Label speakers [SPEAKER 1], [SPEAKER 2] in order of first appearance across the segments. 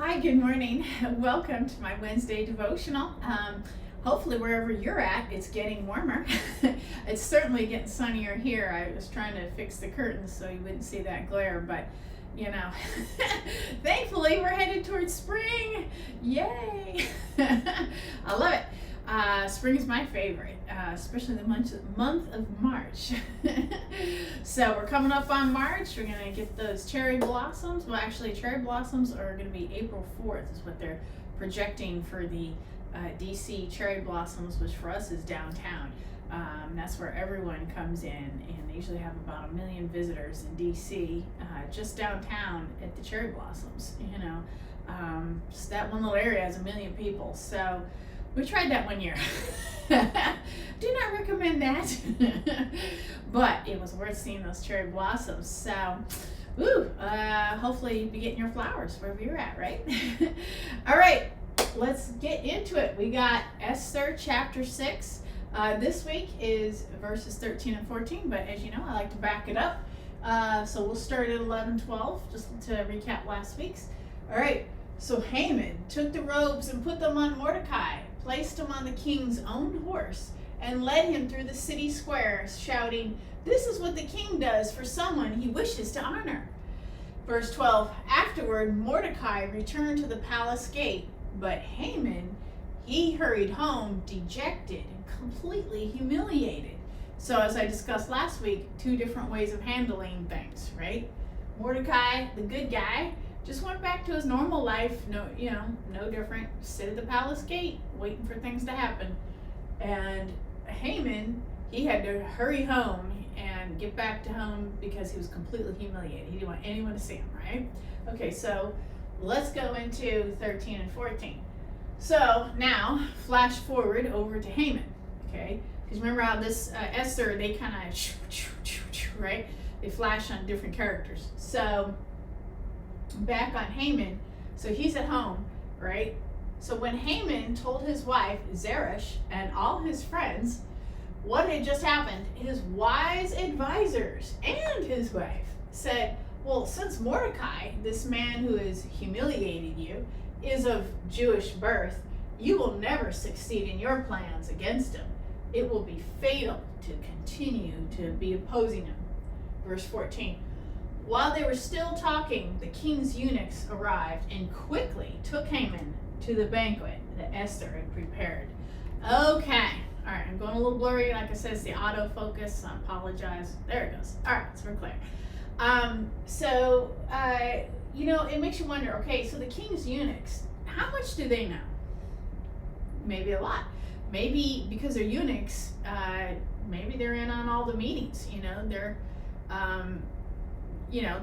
[SPEAKER 1] Hi, good morning. Welcome to my Wednesday devotional. Hopefully, wherever you're at, it's getting warmer. It's certainly getting sunnier here. I was trying to fix the curtains so you wouldn't see that glare, but you know, thankfully, we're headed towards spring. Yay! I love it. Spring is my favorite, especially the month of March. So we're coming up on March. We're going to get those cherry blossoms. Well, actually, cherry blossoms are going to be April 4th is what they're projecting for the DC cherry blossoms, which for us is downtown. That's where everyone comes in, and they usually have about 1 million visitors in DC, just downtown at the cherry blossoms. Just that one little area has 1 million people. So we tried that one year. Do not recommend that. But it was worth seeing those cherry blossoms. So, hopefully you'll be getting your flowers wherever you're at, right? All right, let's get into it. We got Esther chapter 6. This week is verses 13 and 14, but as you know, I like to back it up. So we'll start at 11:12, just to recap last week's. All right, so Haman took the robes and put them on Mordecai, placed him on the king's own horse, and led him through the city squares, shouting, "This is what the king does for someone he wishes to honor." Verse 12, afterward Mordecai returned to the palace gate, but Haman, he hurried home dejected and completely humiliated. So as I discussed last week, two different ways of handling things, right? Mordecai, the good guy, just went back to his normal life, no different. Sit at the palace gate, waiting for things to happen. And Haman, he had to hurry home and get back to home because he was completely humiliated. He didn't want anyone to see him, right? Okay, so let's go into 13 and 14. So now, flash forward over to Haman, okay? Because remember how this Esther, they kind of, right? They flash on different characters. So back on Haman, so he's at home, right? So when Haman told his wife Zeresh and all his friends what had just happened, his wise advisors and his wife said, well, since Mordecai, this man who has humiliated you, is of Jewish birth, you will never succeed in your plans against him. It will be fatal to continue to be opposing him. Verse 14. While they were still talking, the king's eunuchs arrived and quickly took Haman to the banquet that Esther had prepared. Okay. All right, I'm going a little blurry. Like I said, it's the autofocus. I apologize. There it goes. All right, so we're clear. It makes you wonder, okay, so the king's eunuchs, how much do they know? Maybe a lot. Maybe because they're eunuchs, maybe they're in on all the meetings.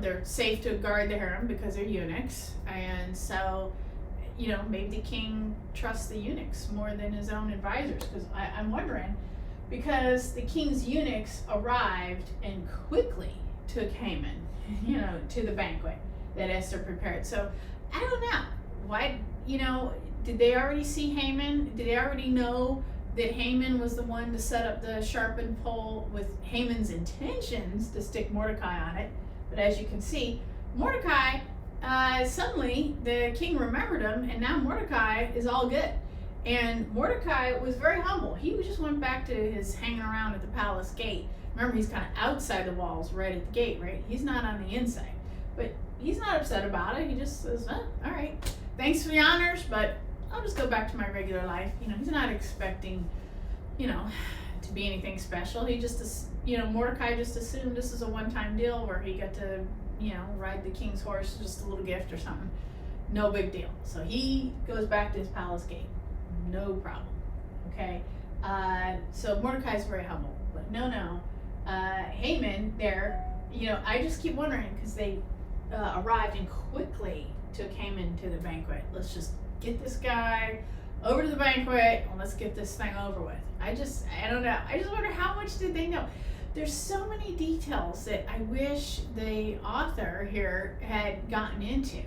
[SPEAKER 1] They're safe to guard the harem because they're eunuchs. And so, maybe the king trusts the eunuchs more than his own advisors. Because I'm wondering, because the king's eunuchs arrived and quickly took Haman, to the banquet that Esther prepared. So I don't know. Why, did they already see Haman? Did they already know that Haman was the one to set up the sharpened pole with Haman's intentions to stick Mordecai on it? But as you can see, Mordecai, suddenly the king remembered him, and now Mordecai is all good. And Mordecai was very humble. He just went back to his hanging around at the palace gate. Remember, he's kind of outside the walls, right at the gate, right? He's not on the inside. But he's not upset about it. He just says, all right, thanks for the honors, but I'll just go back to my regular life. He's not expecting, to be anything special. He just, Mordecai just assumed this is a one-time deal where he got to, ride the king's horse, just a little gift or something. No big deal. So he goes back to his palace gate. No problem. Okay? So Mordecai's very humble. But no. Haman there, I just keep wondering because they arrived and quickly took Haman to the banquet. Let's just get this guy over to the banquet and let's get this thing over with. I don't know. I just wonder how much did they know? There's so many details that I wish the author here had gotten into.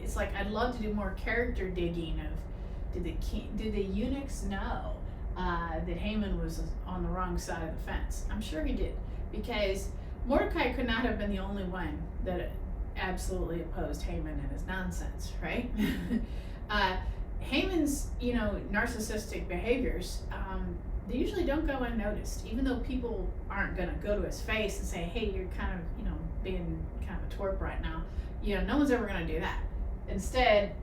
[SPEAKER 1] It's like I'd love to do more character digging of did the eunuchs know that Haman was on the wrong side of the fence? I'm sure he did, because Mordecai could not have been the only one that absolutely opposed Haman and his nonsense, right? Haman's, narcissistic behaviors, they usually don't go unnoticed, even though people aren't going to go to his face and say, hey, you're kind of, being kind of a twerp right now. No one's ever going to do that. Instead,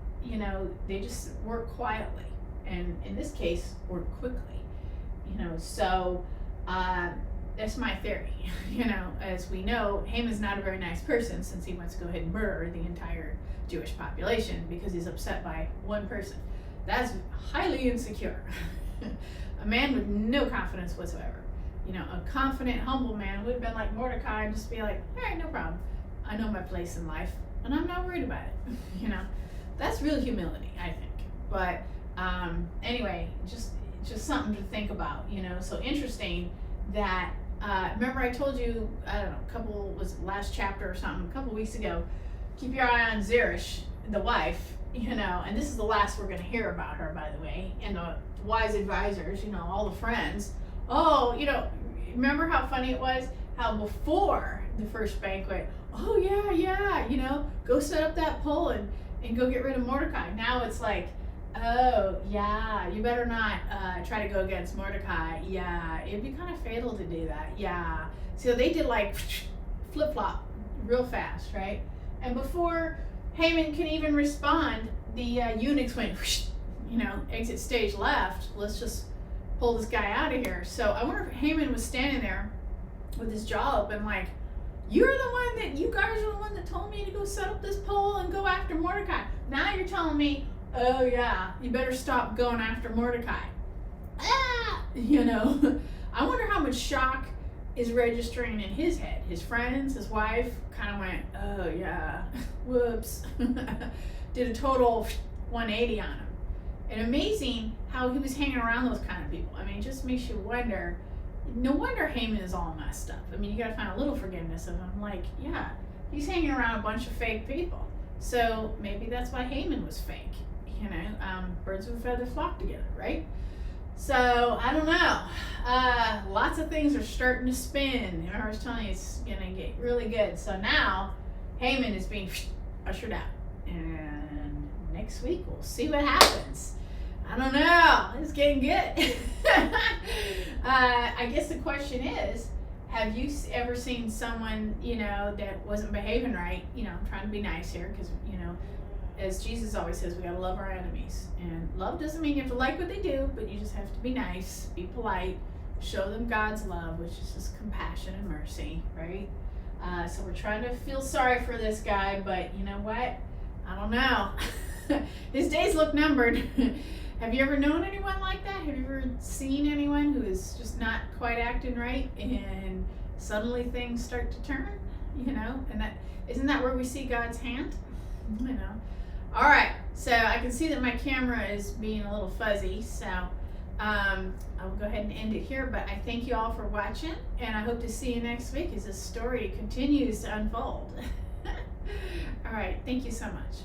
[SPEAKER 1] they just work quietly, and in this case, work quickly. So that's my theory. As we know, Haman's not a very nice person, since he wants to go ahead and murder the entire Jewish population because he's upset by one person. That's highly insecure. A man with no confidence whatsoever. A confident, humble man would have been like Mordecai and just be like, all right, no problem. I know my place in life, and I'm not worried about it. That's real humility, I think. But anyway, just something to think about. So interesting that remember I told you, I don't know, last chapter or something, a couple weeks ago, keep your eye on Zeresh, the wife, and this is the last we're going to hear about her, by the way, and the wise advisors, all the friends. Oh, remember how funny it was? How before the first banquet, oh yeah, go set up that pole and go get rid of Mordecai. Now it's like, oh yeah, you better not try to go against Mordecai. Yeah, it'd be kind of fatal to do that. Yeah. So they did like flip-flop real fast, right? And before Haman can even respond, the eunuchs went, exit stage left. Let's just pull this guy out of here. So I wonder if Haman was standing there with his jaw open like, you guys are the one that told me to go set up this pole and go after Mordecai. Now you're telling me, oh yeah, you better stop going after Mordecai. I wonder how much shock is registering in his head. His friends, his wife kind of went, oh yeah, whoops. Did a total 180 on him. And amazing how he was hanging around those kind of people. I mean, it just makes you wonder. No wonder Haman is all messed up. I mean, you got to find a little forgiveness of him. Like, yeah, he's hanging around a bunch of fake people. So maybe that's why Haman was fake. Birds of a feather flock together, right? So I don't know. Lots of things are starting to spin. I was telling you it's gonna get really good. So now Haman is being ushered out, and next week we'll see what happens. I don't know. It's getting good. I guess the question is, have you ever seen someone, that wasn't behaving right? I'm trying to be nice here because, as Jesus always says, we gotta love our enemies. And love doesn't mean you have to like what they do, but you just have to be nice, be polite, show them God's love, which is just compassion and mercy, right? So we're trying to feel sorry for this guy, but you know what? I don't know. His days look numbered. Have you ever known anyone like that? Have you ever seen anyone who is just not quite acting right and suddenly things start to turn? And isn't that where we see God's hand? All right, so I can see that my camera is being a little fuzzy, so I will go ahead and end it here, but I thank you all for watching, and I hope to see you next week as this story continues to unfold. All right, thank you so much.